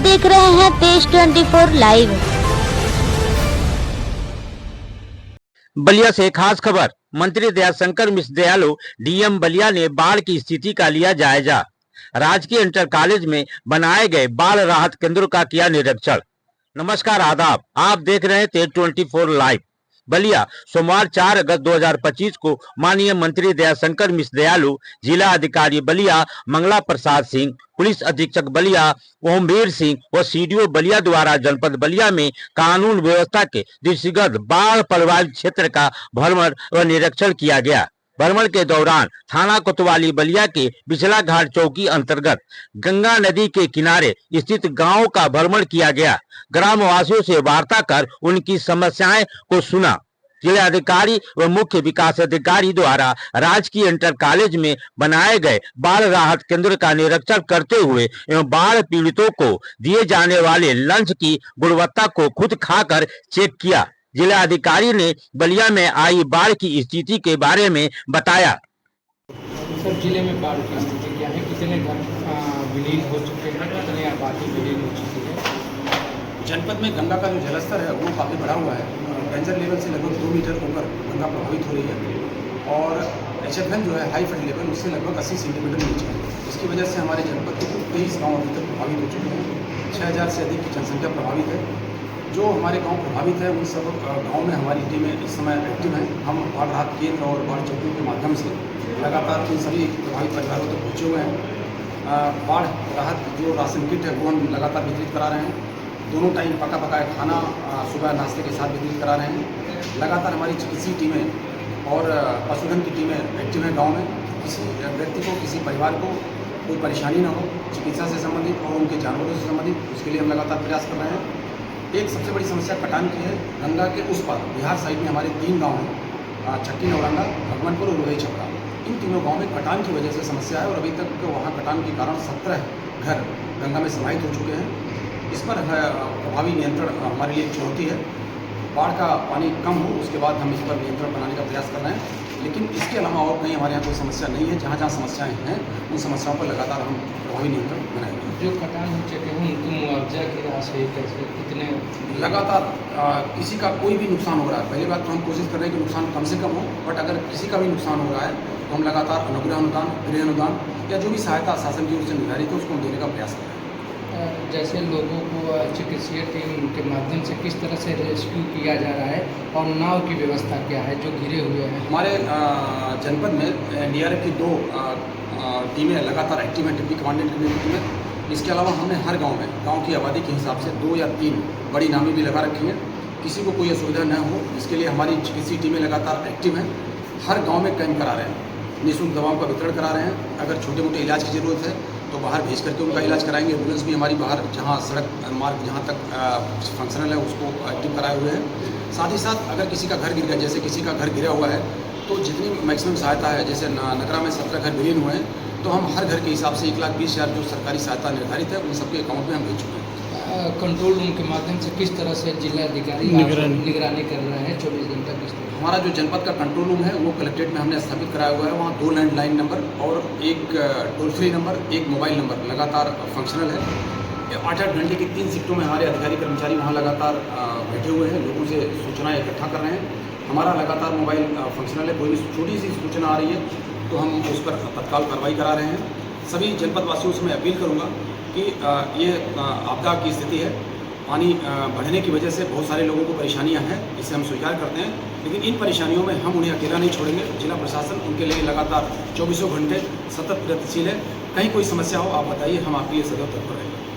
देख रहे हैं तेज 24 लाइव। बलिया से खास खबर। मंत्री दयाशंकर मिश्र दयालु डीएम बलिया ने बाढ़ की स्थिति का लिया जायजा। राजकीय इंटर कॉलेज में बनाए गए बाढ़ राहत केंद्रों का किया निरीक्षण। नमस्कार, आदाब, आप देख रहे हैं तेज 24 लाइव। बलिया सोमवार 4 अगस्त 2025 को माननीय मंत्री दयाशंकर मिश्र दयालु, जिला अधिकारी बलिया मंगला प्रसाद सिंह, पुलिस अधीक्षक बलिया ओमवीर सिंह और सीडीओ बलिया द्वारा जनपद बलिया में कानून व्यवस्था के दृष्टिगत बाढ़ प्रभावित क्षेत्र का भ्रमण व निरीक्षण किया गया। भ्रमण के दौरान थाना कोतवाली बलिया के बिचला घाट चौकी अंतर्गत गंगा नदी के किनारे स्थित गांवों का भ्रमण किया गया। ग्रामवासियों से वार्ता कर उनकी समस्याएं को सुना। जिलाधिकारी व मुख्य विकास अधिकारी द्वारा राजकीय इंटर कॉलेज में बनाए गए बाढ़ राहत केंद्र का निरीक्षण करते हुए एवं बाढ़ पीड़ितों को दिए जाने वाले लंच की गुणवत्ता को खुद खाकर चेक किया। जिलाधिकारी ने बलिया में आई बाढ़ की स्थिति के बारे में बताया। सर, जिले में बाढ़ की स्थिति क्या है? कितने घर विलीन हो चुके हैं? कितने आबादी विलीन हो चुकी है? जनपद में गंगा का जो जलस्तर है वो काफ़ी बढ़ा हुआ है। डेंजर लेवल से लगभग 2 मीटर ऊपर गंगा प्रभावित हो रही है और HFN जो है हाई फ्लड लेवल उससे लगभग 80 सेंटीमीटर नीचे है। इसकी वजह से हमारे जनपद के कुल 23 गाँव अभी तक प्रभावित हो चुके हैं। 6000 से अधिक की जनसंख्या प्रभावित है। जो हमारे गांव प्रभावित है उन सब गांव में हमारी टीमें इस समय एक्टिव हैं। हम बाढ़ राहत केंद्र और बाढ़ चौकियों के माध्यम से लगातार इन सभी प्रभावित परिवारों तक पहुँचे हुए हैं। बाढ़ राहत जो राशन किट है वो हम लगातार वितरित करा रहे हैं। दोनों टाइम पका पकाया खाना सुबह नाश्ते के साथ वितरित करा रहे हैं। लगातार हमारी चिकित्सीय टीमें और पशुधन की टीमें एक्टिव हैं गाँव में। किसी व्यक्ति को, किसी परिवार को कोई परेशानी ना हो चिकित्सा से संबंधित और उनके जानवरों से संबंधित, उसके लिए हम लगातार प्रयास कर रहे हैं। एक सबसे बड़ी समस्या कटान की है। गंगा के उस पार बिहार साइड में हमारे 3 गांव हैं, छट्टी नौरंगा, भगवानपुर और रोही छपरा। इन तीनों गांव में कटान की वजह से समस्या है और अभी तक वहां कटान के कारण 17 घर गंगा में समाहित हो चुके हैं। इस पर प्रभावी नियंत्रण हमारे लिए एक चुनौती है। बाढ़ का पानी कम हो उसके बाद हम इस पर नियंत्रण बनाने का प्रयास कर रहे हैं, लेकिन इसके अलावा और कहीं हमारे यहाँ कोई समस्या नहीं है। जहाँ जहाँ समस्याएँ हैं उन समस्याओं पर लगातार हम प्रभावी नियंत्रण बनाएंगे। जो कटान हो चुके हैं उनको मुआवजा की राशि कैसे, कितने? लगातार किसी का कोई भी नुकसान हो रहा है, पहली बात तो हम कोशिश कर रहे हैं कि नुकसान कम से कम हो, बट अगर किसी का भी नुकसान हो रहा है तो हम लगातार अनुग्रह अनुदान, गृह अनुदान या जो भी सहायता शासन की ओर से निर्धारित है उसको हम देने का प्रयास कर रहे हैं। जैसे लोगों को चिकित्सीय टीम के माध्यम से किस तरह से रेस्क्यू किया जा रहा है और नाव की व्यवस्था क्या है जो घिरे हुए हैं? हमारे जनपद में NDRF की 2 टीमें लगातार एक्टिव हैं, डिप्टी कमांडेंट की टीमें। इसके अलावा हमने हर गांव में गांव की आबादी के हिसाब से 2 या 3 बड़ी नावें भी लगा रखी हैं। किसी को कोई असुविधा न हो इसके लिए हमारी चिकित्सीय टीमें लगातार एक्टिव हैं। हर गाँव में कैंप करा रहे हैं, निःशुल्क दवाओं का वितरण करा रहे हैं। अगर छोटे मोटे इलाज की ज़रूरत है तो बाहर भेज करके उनका इलाज कराएंगे। एम्बुलेंस भी हमारी बाहर जहाँ सड़क मार्ग जहाँ तक फंक्शनल है उसको एक्टिव कराए हुए हैं। साथ ही साथ अगर किसी का घर गिर गया, जैसे किसी का घर गिरा हुआ है तो जितनी मैक्सिमम सहायता है, जैसे नगरा में 17 घर विलीन हुए हैं तो हम हर घर के हिसाब से 1,20,000 जो सरकारी सहायता निर्धारित है उन सबके अकाउंट में हम भेज चुके हैं। कंट्रोल रूम के माध्यम से किस तरह से जिलाधिकारी निगरानी कर रहे हैं 24 घंटा किस तरह? हमारा जो जनपद का कंट्रोल रूम है वो कलेक्ट्रेट में हमने स्थापित कराया हुआ है। वहाँ 2 लैंडलाइन नंबर और एक टोल फ्री नंबर, एक मोबाइल नंबर लगातार फंक्शनल है। 8-8 घंटे की 3 शिफ्टों में हमारे अधिकारी कर्मचारी वहाँ लगातार बैठे हुए हैं, लोगों से सूचनाएँ इकट्ठा कर रहे हैं। हमारा लगातार मोबाइल फंक्शनल है। कोई भी छोटी सी सूचना आ रही है तो हम उस पर तत्काल कार्रवाई करा रहे हैं। सभी जनपद वासियों से मैं अपील करूँगा कि ये आपदा की स्थिति है। पानी बढ़ने की वजह से बहुत सारे लोगों को परेशानियां हैं, इसे हम स्वीकार करते हैं, लेकिन इन परेशानियों में हम उन्हें अकेला नहीं छोड़ेंगे। जिला प्रशासन उनके लिए लगातार 24 घंटे सतत प्रयत्नशील है। कहीं कोई समस्या हो आप बताइए, हम आपके लिए सदैव तत्पर रहेंगे।